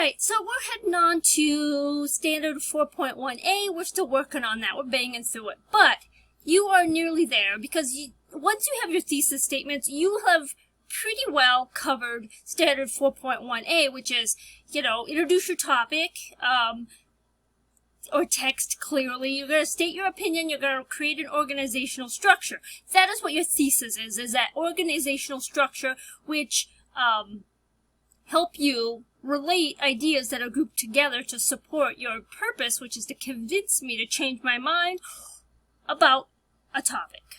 Alright, so we're heading on to standard 4.1a. We're still working on that. We're banging through it. But you are nearly there because once you have your thesis statements, you have pretty well covered standard 4.1a, which is, introduce your topic, or text clearly. You're going to state your opinion. You're going to create an organizational structure. That is what your thesis is that organizational structure which help you relate ideas that are grouped together to support your purpose, which is to convince me to change my mind about a topic.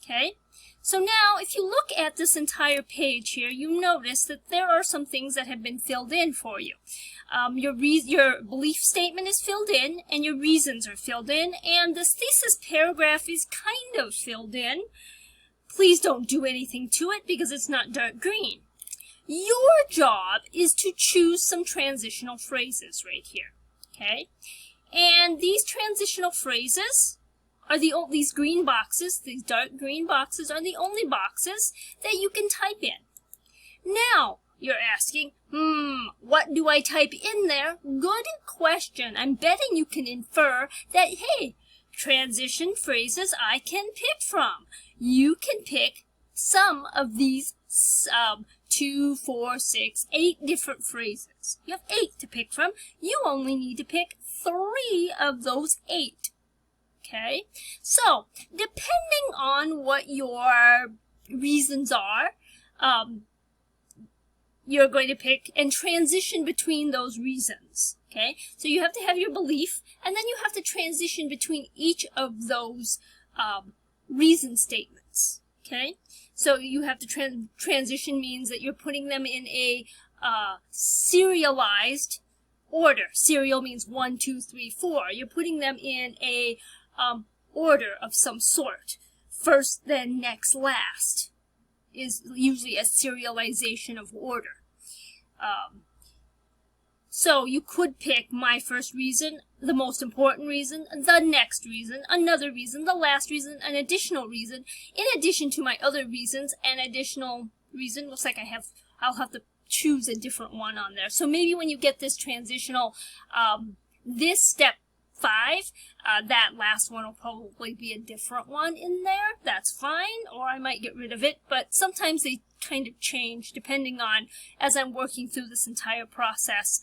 Okay? So now, if you look at this entire page here, you notice that there are some things that have been filled in for you. Your belief statement is filled in, and your reasons are filled in, and this thesis paragraph is kind of filled in. Please don't do anything to it because it's not dark green. Your job is to choose some transitional phrases right here, okay? And these transitional phrases are these green boxes, these dark green boxes are the only boxes that you can type in. Now, you're asking, what do I type in there? Good question. I'm betting you can infer that, hey, transition phrases I can pick from. You can pick some of these 2, 4, 6, 8 different phrases. You have 8 to pick from. You only need to pick 3 of those 8. Okay? So, depending on what your reasons are, you're going to pick and transition between those reasons. Okay? So you have to have your belief, and then you have to transition between each of those reason statements. Okay? So you have to transition means that you're putting them in a serialized order. Serial means 1, 2, 3, 4. You're putting them in a order of some sort. First, then, next, last is usually a serialization of order. So you could pick my first reason, the most important reason, the next reason, another reason, the last reason, an additional reason, in addition to my other reasons, an additional reason. Looks like I'll have to choose a different one on there. So maybe when you get this transitional, this step 5, that last one will probably be a different one in there. That's fine, or I might get rid of it, but sometimes they kind of change depending on, as I'm working through this entire process,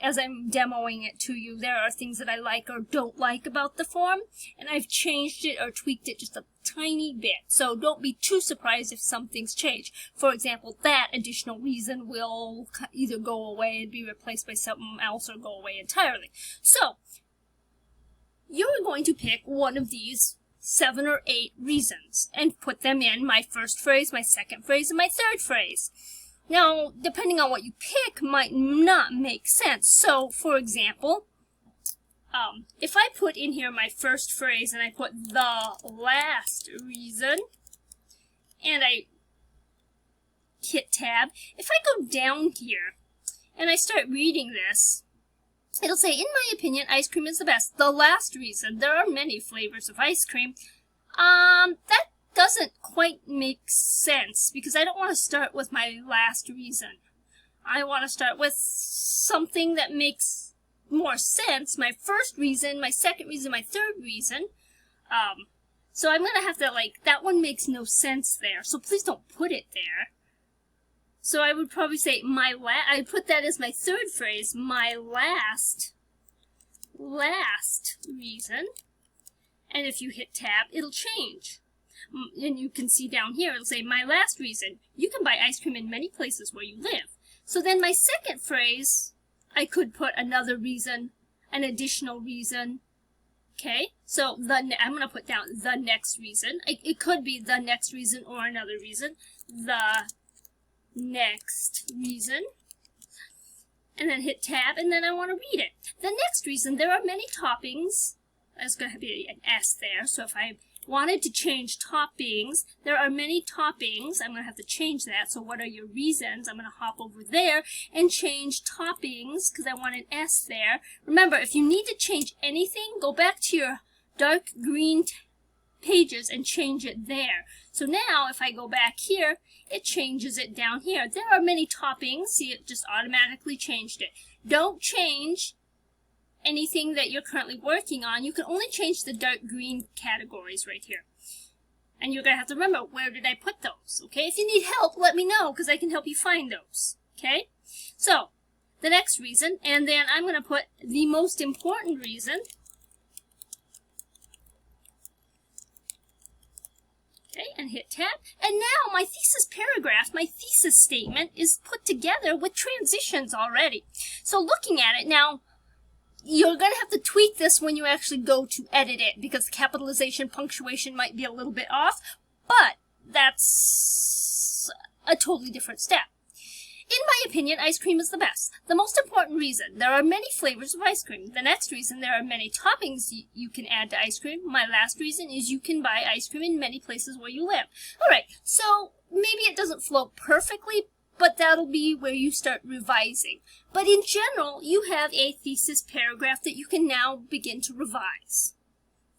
as I'm demoing it to you, there are things that I like or don't like about the form, and I've changed it or tweaked it just a tiny bit. So don't be too surprised if some things change. For example, that additional reason will either go away and be replaced by something else or go away entirely. So, you're going to pick one of these 7 or 8 reasons and put them in my first phrase, my second phrase, and my third phrase. Now, depending on what you pick might not make sense. So, for example, if I put in here my first phrase and I put the last reason, and I hit tab, if I go down here and I start reading this, it'll say, in my opinion, ice cream is the best. The last reason, there are many flavors of ice cream. That doesn't quite make sense because I don't want to start with my last reason. I want to start with something that makes more sense. My first reason, my second reason, my third reason. So I'm going to have to, that one makes no sense there. So please don't put it there. So I would probably say I put that as my third phrase, my last reason. And if you hit tab, it'll change. And you can see down here, it'll say, my last reason. You can buy ice cream in many places where you live. So then my second phrase, I could put another reason, an additional reason. Okay? So I'm going to put down the next reason. It could be the next reason or another reason. The next reason. And then hit tab, and then I want to read it. The next reason, there are many toppings. There's going to be an S there, so if I wanted to change toppings, there are many toppings. I'm going to have to change that. So what are your reasons? I'm going to hop over there and change toppings because I want an S there. Remember, if you need to change anything, go back to your dark green pages and change it there. So now, if I go back here, it changes it down here. There are many toppings. See, it just automatically changed it. Don't change anything that you're currently working on. You can only change the dark green categories right here. And you're going to have to remember, where did I put those? Okay, if you need help, let me know, because I can help you find those. Okay, so the next reason, and then I'm going to put the most important reason. Okay, and hit tab. And now my thesis paragraph, my thesis statement is put together with transitions already. So looking at it now, you're going to have to tweak this when you actually go to edit it, because capitalization, punctuation might be a little bit off, but that's a totally different step. In my opinion, ice cream is the best. The most important reason, there are many flavors of ice cream. The next reason, there are many toppings you can add to ice cream. My last reason is you can buy ice cream in many places where you live. Alright, so maybe it doesn't flow perfectly, but that'll be where you start revising. But in general, you have a thesis paragraph that you can now begin to revise.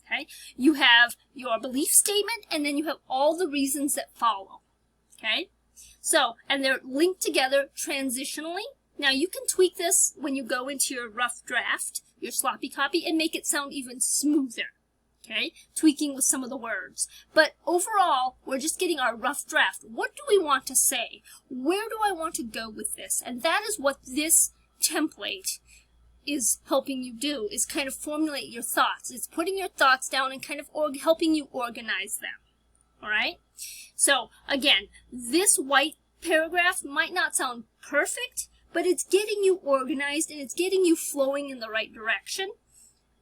Okay? You have your belief statement, and then you have all the reasons that follow. Okay? So, and they're linked together transitionally. Now you can tweak this when you go into your rough draft, your sloppy copy, and make it sound even smoother. Okay, tweaking with some of the words. But overall, we're just getting our rough draft. What do we want to say? Where do I want to go with this? And that is what this template is helping you do, is kind of formulate your thoughts. It's putting your thoughts down and kind of helping you organize them. All right? So, again, this white paragraph might not sound perfect, but it's getting you organized and it's getting you flowing in the right direction.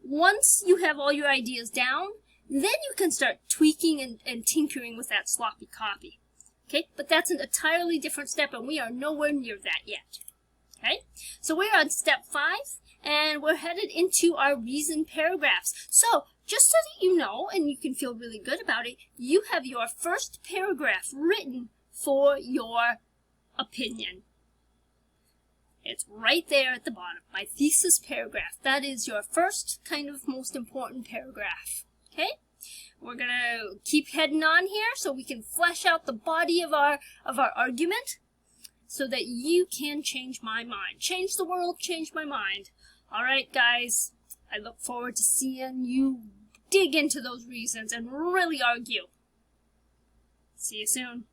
Once you have all your ideas down, then you can start tweaking and tinkering with that sloppy copy. Okay, but that's an entirely different step, and we are nowhere near that yet. Okay, so we're on step 5, and we're headed into our reason paragraphs. So, just so that you know, and you can feel really good about it, you have your first paragraph written for your opinion. It's right there at the bottom, my thesis paragraph. That is your first kind of most important paragraph. Okay? We're going to keep heading on here so we can flesh out the body of our argument so that you can change my mind. Change the world, change my mind. All right, guys. I look forward to seeing you dig into those reasons and really argue. See you soon.